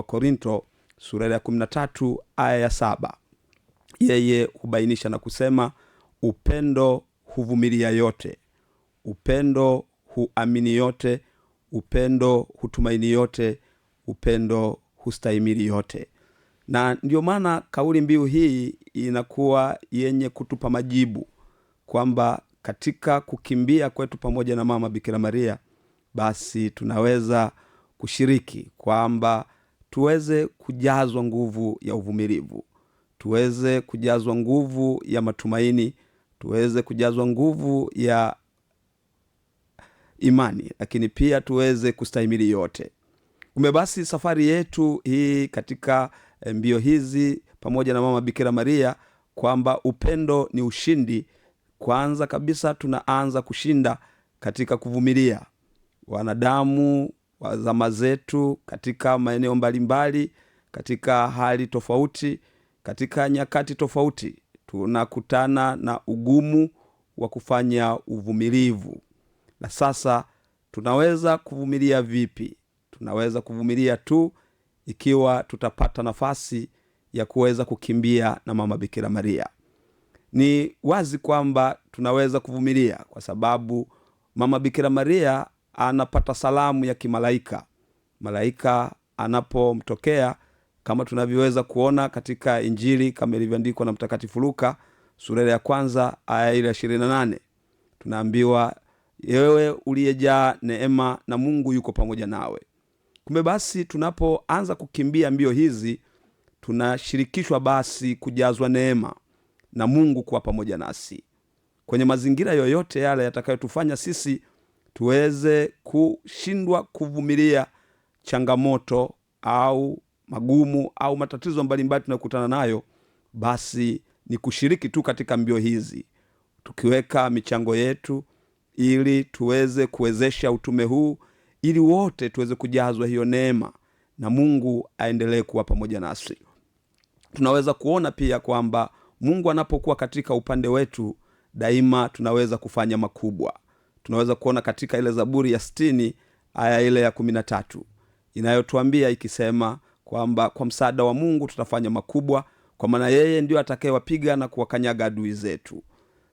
Wakorinto sura ya 13 aya ya 7. Yeye hubainisha na kusema, upendo huvumilia yote, upendo huamini yote, upendo hutumaini yote, upendo hustahimili yote. Na ndio maana kauli mbiu hii inakuwa yenye kutupa majibu kwamba katika kukimbia kwetu pamoja na mama Bikira Maria, basi tunaweza kushiriki kwamba tuweze kujazwa nguvu ya uvumilivu, tuweze kujazwa nguvu ya matumaini, tuweze kujazwa nguvu ya imani, lakini pia tuweze kustahimili yote. Basi safari yetu hii katika mbio hizi pamoja na mama Bikira Maria, kwamba upendo ni ushindi. Kwanza kabisa tunaanza kushinda katika kuvumilia. Wanadamu wa zama zetu katika maeneo mbalimbali, katika hali tofauti, katika nyakati tofauti, tunakutana na ugumu wa kufanya uvumilivu. Na sasa tunaweza kuvumilia vipi? Tunaweza kuvumilia tu ikiwa tutapata nafasi ya kuweza kukimbia na mama Bikira Maria. Ni wazi kwamba tunaweza kuvumilia kwa sababu mama Bikira Maria anapata salamu ya kimalaika. Malaika anapomtokea, kama tunavyoweza kuona katika Injili kama ilivyoandikwa na Mtakatifu Luka sura ya 1 aya ya 28, tunaambiwa, wewe uliyejaa neema na Mungu yuko pamoja nawe. Basi tunapoanza kukimbia mbio hizi, tunashirikishwa basi kujazwa neema na Mungu kuwa pamoja nasi kwenye mazingira yoyote yale yatakayotufanya sisi tuweze kushindwa kuvumilia changamoto au magumu au matatizo mbalimbali tunayokutana nayo. Basi ni kushiriki tu katika mbio hizi, tukiweka michango yetu ili tuweze kuwezesha utume huu, ili wote tuweze kujazwa hiyo neema na Mungu aendelee kuwa pamoja nasi. Tunaweza kuona pia kwamba Mungu anapokuwa katika upande wetu, daima tunaweza kufanya makubwa. Tunaweza kuona katika ile Zaburi ya 60 aya ile ya 13 inayotuambia ikisema kwamba kwa msaada wa Mungu tutafanya makubwa, kwa maana yeye ndio atakayewapiga na kuwakanyaga adui zetu.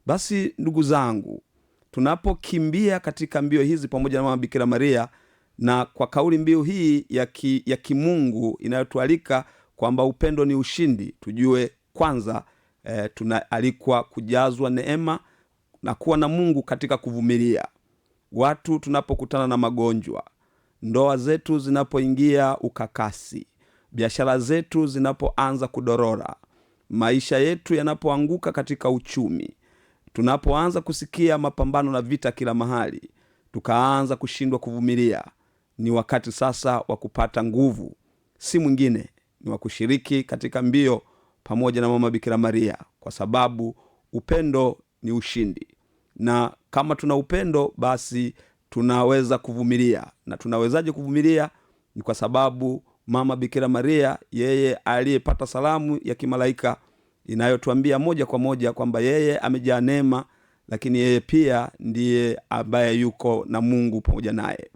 Basi ndugu zangu, tunapokimbia katika mbio hizi pamoja na mama Bikira Maria, na kwa kauli mbiu hii ya kimungu inayotualika kwamba upendo ni ushindi, tujue kwanza tunaalikwa kujazwa neema na kuwa na Mungu katika kuvumilia. Watu tunapokutana na magonjwa, ndoa zetu zinapoingia ukakasi, biashara zetu zinapoanza kudorora, maisha yetu yanapoanguka katika uchumi, tunapoanza kusikia mapambano na vita kila mahali, tukaanza kushindwa kuvumilia, ni wakati sasa wa kupata nguvu. Si mwingine, ni wa kushiriki katika mbio pamoja na mama Bikira Maria, kwa sababu upendo ni ushindi. Na kama tuna upendo, basi tunaweza kuvumilia. Na tunawezaje kuvumilia? Ni kwa sababu mama Bikira Maria, yeye aliyepata salamu ya kimalaika inayotuambia moja kwa moja kwamba yeye amejaa neema, lakini yeye pia ndiye ambaye yuko na Mungu pamoja naye.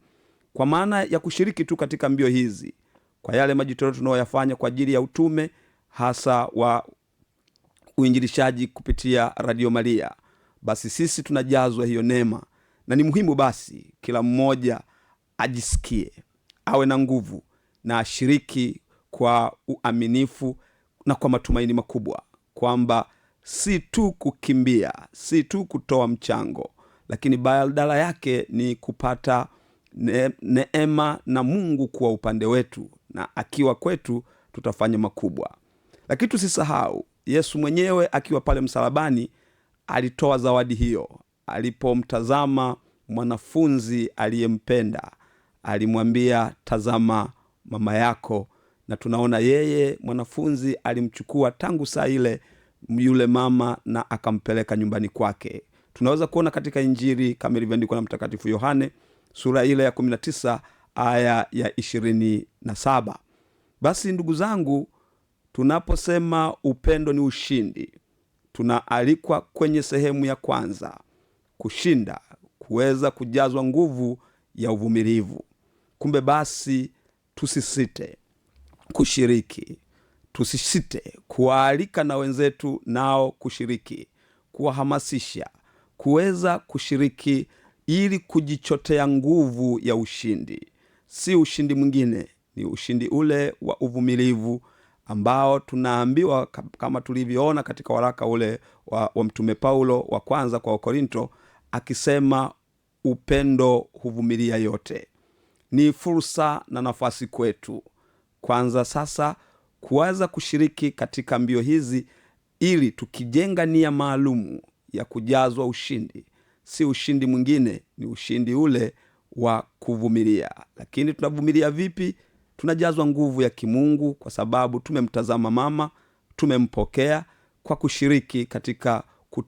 Kwa maana ya kushiriki tu katika mbio hizi, kwa yale majitoleo tunayoyafanya kwa ajili ya utume, hasa wa uinjilishaji kupitia Radio Maria, basi sisi tunajazwa hiyo neema. Na ni muhimu basi kila mmoja ajisikie, awe na nguvu na ashiriki kwa uaminifu na kwa matumaini makubwa, kwamba si tu kukimbia, si tu kutoa mchango, lakini badala yake ni kupata neema na Mungu kuwa upande wetu, na akiwa kwetu tutafanya makubwa. Lakini tusisahau, Yesu mwenyewe akiwa pale msalabani alitoa zawadi hiyo. Alipomtazama mwanafunzi aliyempenda, alimwambia, tazama mama yako. Na tunaona yeye mwanafunzi alimchukua tangu saa ile yule mama na akampeleka nyumbani kwake. Tunaweza kuona katika Injili kama ilivyoandikwa na Mtakatifu Yohane sura ile ya 19 aya ya 27. Basi ndugu zangu, tunaposema upendo ni ushindi, tunaalikwa kwenye sehemu ya kwanza, kushinda, kuweza kujazwa nguvu ya uvumilivu. Basi tusisite, kushiriki. Tusisite kuwaalika na wenzetu nao kushiriki, kuwahamasisha kuweza kushiriki ili kujichotea nguvu ya ushindi. Si ushindi mwingine, ni ushindi ule wa uvumilivu ambao tunaambiwa kama tulivyoona katika waraka ule wa mtume Paulo wa kwanza kwa Wakorinto, akisema upendo huvumilia yote. Ni fursa na nafasi kwetu kwanza sasa kuweza kushiriki katika mbio hizi, ili tukijenga nia maalumu ya kujazwa ushindi. Si ushindi mwingine, ni ushindi ule wa kuvumilia. Lakini tunavumilia vipi? Tunajazwa nguvu ya kimungu kwa sababu tumemtazama mama, tumempokea kwa kushiriki katika